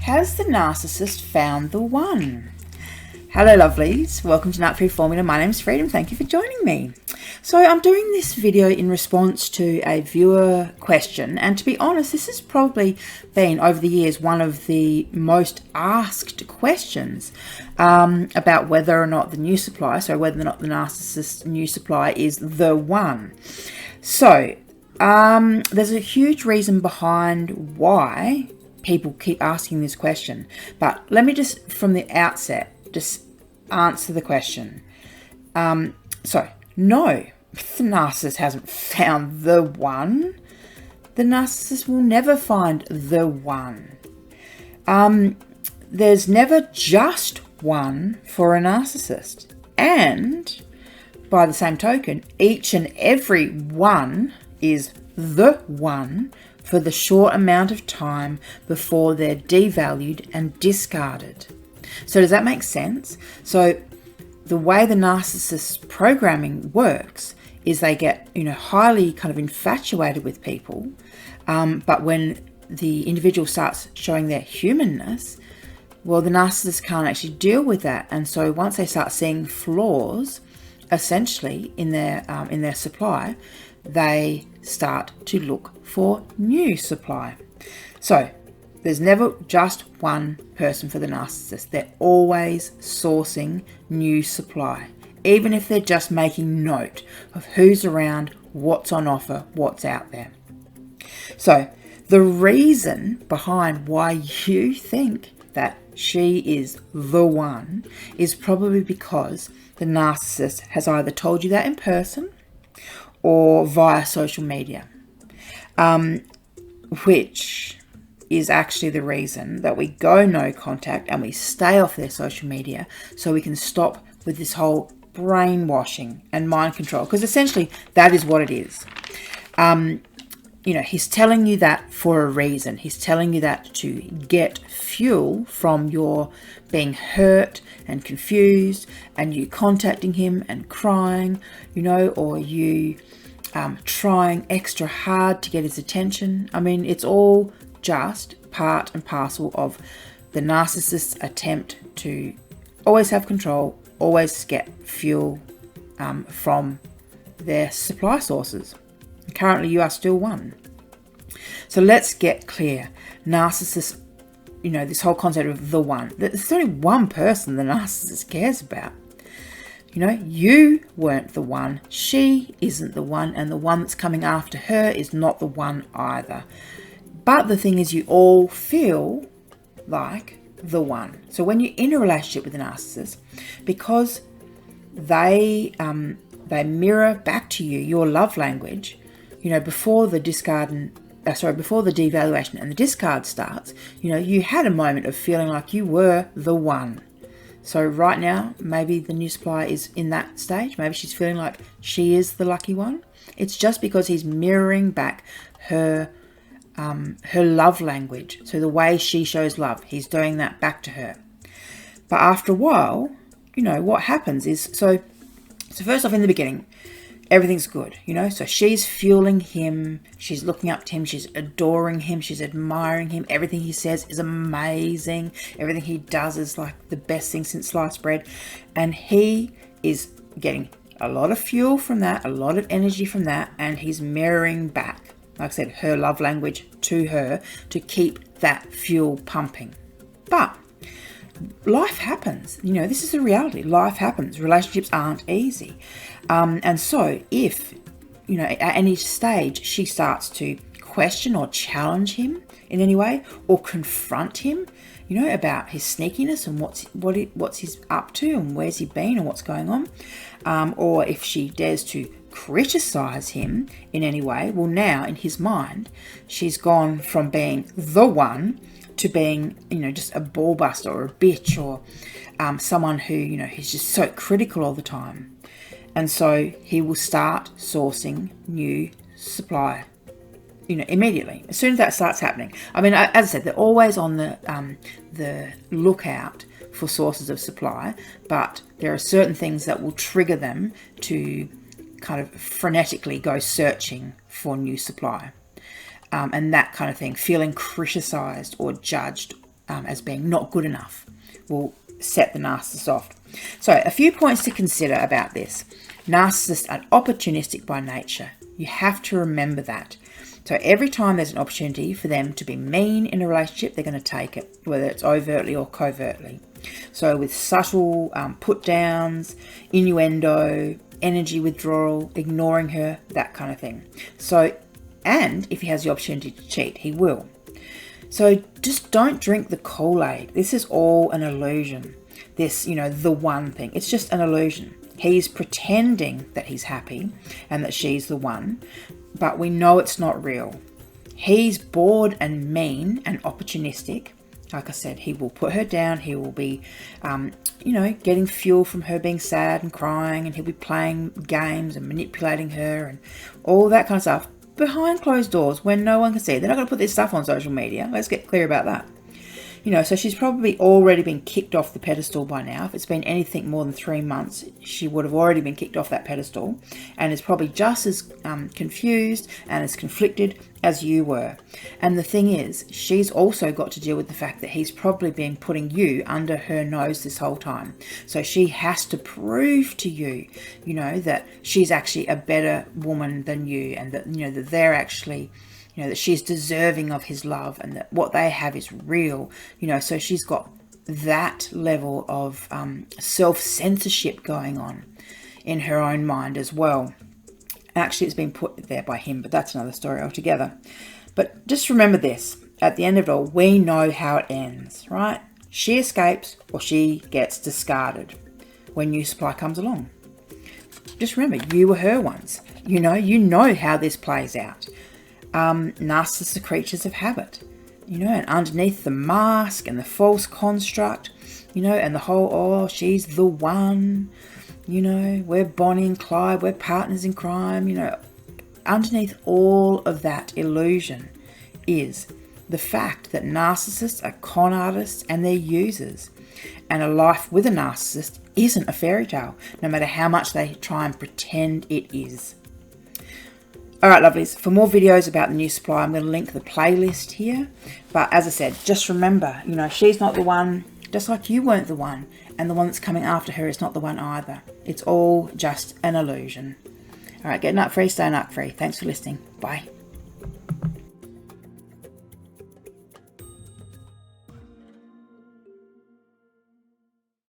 Has the narcissist found the one? Hello lovelies, welcome to narcfreeformula. My name's Freedom, thank you for joining me. So I'm doing this video in response to a viewer question, and to be honest, this has probably been over the years one of the most asked questions about whether or not the new supply, so whether or not the narcissist's new supply is the one. So there's a huge reason behind why people keep asking this question, but let me just from the outset just answer the question. So no, the narcissist hasn't found the one. The narcissist will never find the one. There's never just one for a narcissist, and by the same token, each and every one is the one for the short amount of time before they're devalued and discarded. So does that make sense? So the way the narcissist's programming works is they get, highly kind of infatuated with people, but when the individual starts showing their humanness, well, the narcissist can't actually deal with that. And so once they start seeing flaws, essentially in their supply, they start to look for new supply. So there's never just one person for the narcissist. They're always sourcing new supply, even if they're just making note of who's around, what's on offer, what's out there. So the reason behind why you think that she is the one is probably because the narcissist has either told you that in person or via social media, which is actually the reason that we go no contact and we stay off their social media, so we can stop with this whole brainwashing and mind control, because essentially that is what it is. He's telling you that for a reason. He's telling you that to get fuel from your being hurt and confused and you contacting him and crying, or you trying extra hard to get his attention. I mean, it's all just part and parcel of the narcissist's attempt to always have control, always get fuel from their supply sources. Currently, you are still one. So let's get clear. Narcissists, this whole concept of the one. There's only one person the narcissist cares about. You weren't the one. She isn't the one. And the one that's coming after her is not the one either. But the thing is, you all feel like the one. So when you're in a relationship with a narcissist, because they mirror back to you your love language, before the devaluation and the discard starts, you had a moment of feeling like you were the one. So right now, maybe the new supply is in that stage. Maybe she's feeling like she is the lucky one. It's just because he's mirroring back her love language. So the way she shows love, he's doing that back to her. But after a while, what happens is, so first off, in the beginning, everything's good, so she's fueling him, she's looking up to him, she's adoring him, she's admiring him, everything he says is amazing, everything he does is like the best thing since sliced bread, and he is getting a lot of fuel from that, a lot of energy from that, and he's mirroring back, like I said, her love language to her to keep that fuel pumping. But life happens, this is the reality. Life happens. Relationships aren't easy. And so if, at any stage she starts to question or challenge him in any way, or confront him, about his sneakiness and what's he's up to and where's he been and what's going on, or if she dares to criticize him in any way, well, now in his mind, she's gone from being the one to being, just a ball buster or a bitch, or someone who, he's just so critical all the time. And so he will start sourcing new supply, immediately. As soon as that starts happening. I mean, as I said, they're always on the lookout for sources of supply, but there are certain things that will trigger them to kind of frenetically go searching for new supply. And that kind of thing, feeling criticized or judged as being not good enough will set the narcissist off. So a few points to consider about this. Narcissists are opportunistic by nature. You have to remember that. So every time there's an opportunity for them to be mean in a relationship, they're going to take it, whether it's overtly or covertly. So with subtle put downs, innuendo, energy withdrawal, ignoring her, that kind of thing. So, and if he has the opportunity to cheat, he will. So just don't drink the Kool-Aid. This is all an illusion. This, the one thing. It's just an illusion. He's pretending that he's happy and that she's the one, but we know it's not real. He's bored and mean and opportunistic. Like I said, he will put her down. He will be, getting fuel from her being sad and crying, and he'll be playing games and manipulating her and all that kind of stuff behind closed doors when no one can see. They're not going to put this stuff on social media. Let's get clear about that. So she's probably already been kicked off the pedestal by now. If it's been anything more than 3 months, she would have already been kicked off that pedestal and is probably just as confused and as conflicted as you were. And the thing is, she's also got to deal with the fact that he's probably been putting you under her nose this whole time. So she has to prove to you, that she's actually a better woman than you, and that, that they're actually... that she's deserving of his love and that what they have is real. So she's got that level of self-censorship going on in her own mind as well. Actually, it's been put there by him, but that's another story altogether. But just remember this. At the end of it all, we know how it ends, right? She escapes or she gets discarded when new supply comes along. Just remember, you were her once. You know how this plays out. Narcissists are creatures of habit, and underneath the mask and the false construct, and the whole, she's the one, we're Bonnie and Clyde, we're partners in crime, underneath all of that illusion is the fact that narcissists are con artists and they're users, and a life with a narcissist isn't a fairy tale, no matter how much they try and pretend it is. Alright lovelies, for more videos about the new supply, I'm going to link the playlist here. But as I said, just remember, she's not the one, just like you weren't the one. And the one that's coming after her is not the one either. It's all just an illusion. Alright, get nut free, stay nut free. Thanks for listening. Bye.